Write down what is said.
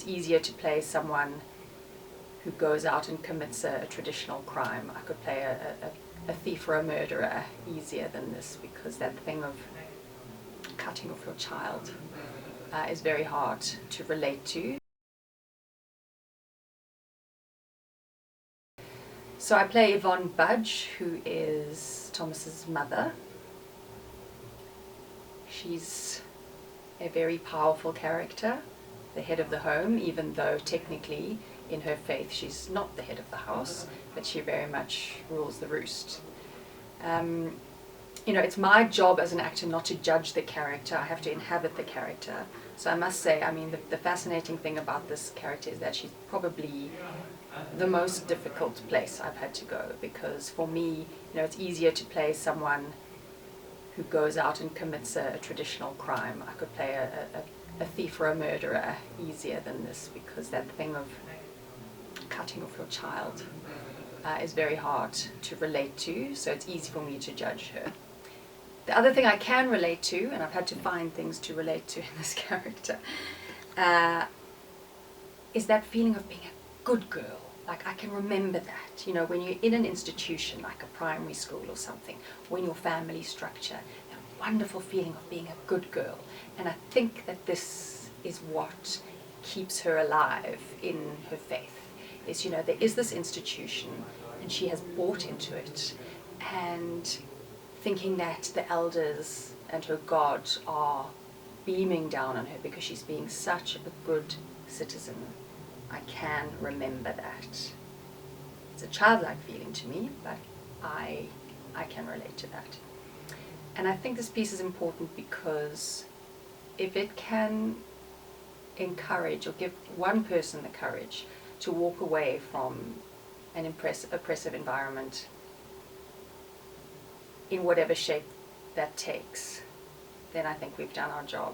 it's easier to play someone who goes out and commits a traditional crime. I could play a thief or a murderer easier than this, because that thing of cutting off your child is very hard to relate to. So I play Yvonne Budge, who is Thomas's mother. She's a very powerful character, the head of the home, even though technically in her faith she's not the head of the house, but she very much rules the roost. You know, it's my job as an actor not to judge the character. I have to inhabit the character. So I must say, I mean, the fascinating thing about this character is that she's probably the most difficult place I've had to go, because for me, you know, it's easier to play someone who goes out and commits a traditional crime. I could play a thief or a murderer easier than this, because that thing of cutting off your child is very hard to relate to, so it's easy for me to judge her. The other thing I can relate to, and I've had to find things to relate to in this character, is that feeling of being a good girl. Like, I can remember that, you know, when you're in an institution like a primary school or something, or in your family structure, that wonderful feeling of being a good girl. And I think that this is what keeps her alive in her faith. Is, you know, there is this institution and she has bought into it, and thinking that the elders and her God are beaming down on her because she's being such a good citizen. I can remember that. It's a childlike feeling to me, but I can relate to that. And I think this piece is important because if it can encourage or give one person the courage to walk away from an oppressive environment in whatever shape that takes, then I think we've done our job.